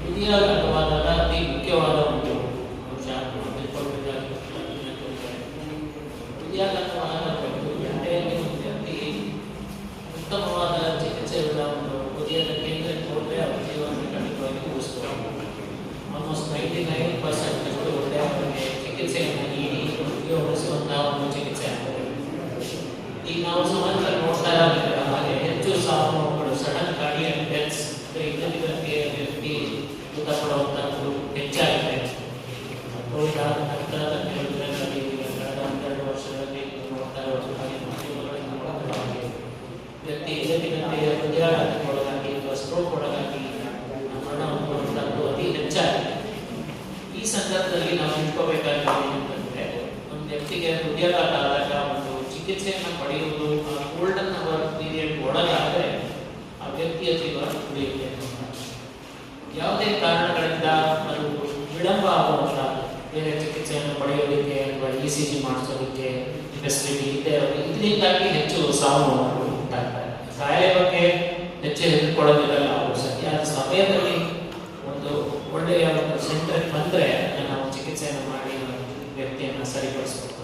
ಹೃದಯಾಘಾತವಾದಾಗ ಅತಿ ಮುಖ್ಯವಾದ ಒಂದು ಅಂಶ ಹೃದಯಾಘಾತವಾದ ಗಂಟೆಯಲ್ಲಿ ಒಂದು ವ್ಯಕ್ತಿ ಉತ್ತಮವಾದ ಚಿಕಿತ್ಸೆಗಳ ಒಂದು ಹೃದಯದ ಕೇಂದ್ರಕ್ಕೆ ಹೋದರೆ ಅವರ ಜೀವನ ಖಂಡಿತವಾಗಿ ಉಳಿಸ್ತಾರೆ. ಆಲ್ಮೋಸ್ಟ್ 99% ಅಷ್ಟು ಒಳ್ಳೆಯ ಅವರಿಗೆ ಚಿಕಿತ್ಸೆಯನ್ನು ನೀಡಿ ಉಪಯೋಗಿಸುವಂತಹ ಒಂದು ಚಿಕಿತ್ಸೆ ಆಗ್ತದೆ. ಈಗ ನಾವು ಸಮಾಜದಲ್ಲಿ ನೋಡ್ತಾ ಇರೋದ್ರಿಂದ ಹಾಗೆ ಹೆಚ್ಚು ಸಾವು ನೋವುಗಳು ಸಡನ್ ಕಾರ್ಡಿಯಕ್ ಡೆತ್ಸ್ ಇದ್ದಕ್ಕಿದ್ದಂತೆ ವ್ಯಕ್ತಿ ಮೃತಪಡುವಂಥದ್ದು ಹೆಚ್ಚಾಗಿದೆ. ಕೋವಿಡ್ ನಂತರದ ದಿನಗಳಲ್ಲಿ ಕಳೆದ 12 ವರ್ಷಗಳಲ್ಲಿ ನೋಡ್ತಾ ಇರೋದು ಹಾಗೆ ಮಾಧ್ಯಮಗಳಲ್ಲಿ ನೋಡ್ತಾ ಹಾಗೆ ವ್ಯಕ್ತಿ ಇದ್ದಕ್ಕಿದ್ದಂತೆ ಹೃದಯಾಘಾತಕ್ಕೆ ಒಳಗಾಗಿ ಅಥವಾ ಸ್ಟ್ರೋಕ್ ಒಳಗಾಗಿ ಮರಣ ಹೊಂದುವಂಥದ್ದು ಅತಿ ಹೆಚ್ಚಾಗಿದೆ. ಈ ಸಂದರ್ಭದಲ್ಲಿ ನಾವು ತಿಳ್ಕೋಬೇಕಾಗಿರೋದು ಏನಂತಂದ್ರೆ, ಒಂದು ವ್ಯಕ್ತಿಗೆ ಹೃದಯಾಘಾತ ಆದಾಗ ಒಂದು ಚಿಕಿತ್ಸೆಯನ್ನು ಪಡೆಯುವುದು ಆ ಗೋಲ್ಡನ್ ಅವರ್ ಪೀರಿಯಡ್ ಒಳಗಾದರೆ ಆ ವ್ಯಕ್ತಿಯ ಜೀವನ ಉಳಿಯುತ್ತೆ. ಯಾವುದೇ ಕಾರಣಗಳಿಂದ ಅದು ವಿಳಂಬ ಆಗುವಂತ ಬೇರೆ ಚಿಕಿತ್ಸೆಯನ್ನು ಪಡೆಯೋದಕ್ಕೆ ಅಥವಾ ECG ಮಾಡಿಸೋದಕ್ಕೆ ಫೆಸಿಲಿಟಿ ಇದ್ದೇ ಇರೋದು ಇದರಿಂದಾಗಿ ಹೆಚ್ಚು ಸಾವು ನೋವುಗಳು ಉಂಟಾಗ್ತವೆ. ಕಾಯಿಲೆ ಬಗ್ಗೆ ಹೆಚ್ಚು ಹೆದರ್ಕೊಳ್ಳೋದಿರಲ್ಲ. ಅವರು ಸರಿಯಾದ ಸಮಯದಲ್ಲಿ ಒಂದು ಒಳ್ಳೆಯ ಒಂದು ಸೆಂಟರ್ ಬಂದರೆ ನಾವು ಚಿಕಿತ್ಸೆಯನ್ನು ಮಾಡಿ ವ್ಯಕ್ತಿಯನ್ನು ಸರಿಪಡಿಸಬೇಕು.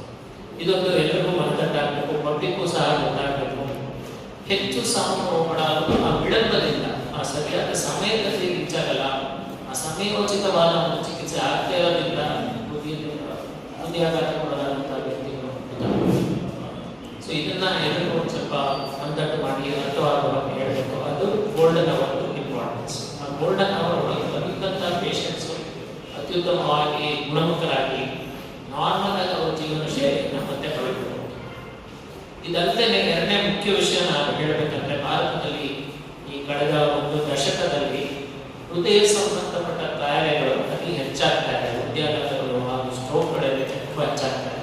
ಇದೊಂದು ಎಲ್ಲರಿಗೂ ಮನದಟ್ಟಾಗಬೇಕು, ಪಬ್ಲಿಕ್ಗೂ ಸಹ ಗೊತ್ತಾಗಬೇಕು. ಹೆಚ್ಚು ಸಾವು ನೋವುಗಳಾಗುವುದು ಆ ವಿಳಂಬದಿಂದ, ಆ ಸರಿಯಾದ ಸಮಯದಲ್ಲಿ ರೀಚ್ ಆಗಲ್ಲ, ಆ ಸಮಯೋಚಿತವಾದ ಒಂದು ಚಿಕಿತ್ಸೆ ಆಗದೇ ಇರೋದ್ರಿಂದ ಹೃದಯಾಘಾತಗೊಳಗಾದಂತಹ ವ್ಯಕ್ತಿಗಳು. ಸೊ ಇದನ್ನ ಎಲ್ಲರಿಗೂ ಒಂದು ಸ್ವಲ್ಪ ಮನದಟ್ಟು ಮಾಡಿ ಅರ್ಥವಾಗುವಂತೆ ಹೇಳಬೇಕು. ಅದು ಗೋಲ್ಡನ್ ಅವರ್ ಇಂಪಾರ್ಟೆನ್ಸ್. ಆ ಗೋಲ್ಡನ್ ಅವರ್ ಬಂದಂತಹ ಪೇಷಂಟ್ಸ್ ಅತ್ಯುತ್ತಮವಾಗಿ ಗುಣಮುಖರಾಗಿ ನಾರ್ಮಲ್ ಆಗಿ ಅವರ ಜೀವನ ಶೈಲಿಯನ್ನು ಮತ್ತೆ ಪಡೆದುಕೊಳ್ಳಬಹುದು. ಇದಲ್ಲದೆ ಎರಡನೇ ಮುಖ್ಯ ವಿಷಯ ನಾವು ಹೇಳಬೇಕಂದ್ರೆ, ಭಾರತದಲ್ಲಿ ಈ ಕಳೆದ ಒಂದು ದಶಕದಲ್ಲಿ ಹೃದಯ ಸಂಬಂಧಪಟ್ಟ ಕಾಯಿಲೆಗಳು ಅತಿ ಹೆಚ್ಚಾಗ್ತಾ ಇದೆ. ಹೃದಯಾಘಾತಗಳು ಹಾಗೂ ಸ್ಟ್ರೋಕ್ಗಳಲ್ಲಿ ತುಂಬಾ ಹೆಚ್ಚಾಗ್ತಾ ಇದೆ.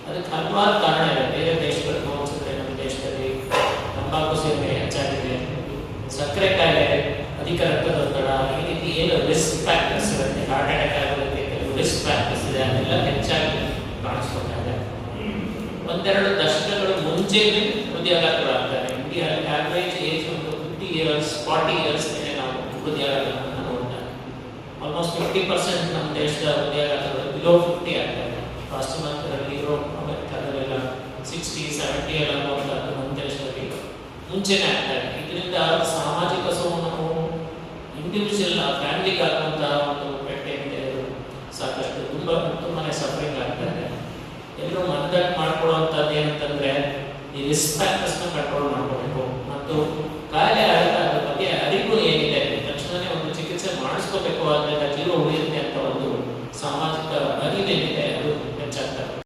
ಅದಕ್ಕೆ ಹಲವಾರು ಕಾರಣ ಇದೆ. ಬೇರೆ ದೇಶಗಳಿಗೆ ಹೋಲಿಸಿದ್ರೆ ನಮ್ಮ ದೇಶದಲ್ಲಿ ತಂಬಾಕು ಸೇವನೆ ಹೆಚ್ಚಾಗಿದೆ, ಸಕ್ಕರೆ ಕಾಯಿಲೆ, ಅಧಿಕ ರಕ್ತದೊತ್ತಡ, ಈ ರೀತಿ ಏನು ರಿಸ್ಕ್ ಫ್ಯಾಕ್ಟರ್ಸ್ ಇರುತ್ತೆ, ಹಾರ್ಟ್ ಅಟ್ಯಾಕ್ ಆಗೋದಕ್ಕೆ ಕೆಲವು ರಿಸ್ಕ್ ಫ್ಯಾಕ್ಟರ್ಸ್ ಇದೆ, ಅದೆಲ್ಲ ಹೆಚ್ಚಾಗಿ ಕಾಣಿಸ್ಕೊಳ್ತಾ ಇದೆ. ಒಂದೆರಡು ದಶಕಗಳು ಮುಂಚೆನೇ ಹೃದಯಾಘಾತಗಳಾಗ್ತಾರೆ. ಇಂಡಿಯಾದಲ್ಲಿ ಆವರೇಜ್ ಏಜ್ ಒಂದು 50 years 40 years ನಾವು ಹೃದಯಾಘಾತಗಳನ್ನು ನೋಡ್ತಾರೆ. ಆಲ್ಮೋಸ್ಟ್ 50% ನಮ್ಮ ದೇಶದ ಹೃದಯಾಘಾತಗಳು ಬಿಲೋ 50 ಆಗ್ತಾರೆ. ಪಾಶ್ಚಿಮಾತ್ಯರಲ್ಲಿ, ಯುರೋಪ್, ಅಮೆರಿಕಾದಲ್ಲೆಲ್ಲ 60 70 ಎಲ್ಲ ನೋಡ್ತಾರೆ. ನಮ್ಮ ದೇಶದಲ್ಲಿ ಮುಂಚೆನೇ ಆಗ್ತಾರೆ. ಇದರಿಂದ ಸಾಮಾಜಿಕ ಸೋಮು, ಇಂಡಿವಿಜುವಲ್ ಫ್ಯಾಮಿಲಿಗೆ ಆಗುವಂತಹ ಒಂದು ಪೆಟ್ಟೆ ಸಾಕಷ್ಟು ತುಂಬಾನೇ ಸಫರಿಂಗ್ ಆಗ್ತಾ ಇದೆ. ಎಲ್ಲರೂ ಮನದಟ್ಟು ಮಾಡ್ಕೊಳ್ಳುವಂಥದ್ದು ಏನಂತಂದ್ರೆ, ಈ ರಿಸ್ಕ್ ಫ್ಯಾಕ್ಟರ್ಸ್ನ ಕಂಟ್ರೋಲ್ ಮಾಡ್ಕೋಬೇಕು ಮತ್ತು ಕಾಯಿಲೆ ಆದಾಗ ಅದ್ರ ಬಗ್ಗೆ ಅರಿವು ಏನಿದೆ, ತಕ್ಷಣನೇ ಒಂದು ಚಿಕಿತ್ಸೆ ಮಾಡಿಸ್ಕೋಬೇಕು, ಅದರಿಂದ ಜೀವ ಉಳಿಯುತ್ತೆ ಅಂತ ಒಂದು ಸಾಮಾಜಿಕ ಅರಿವೇನಿದೆ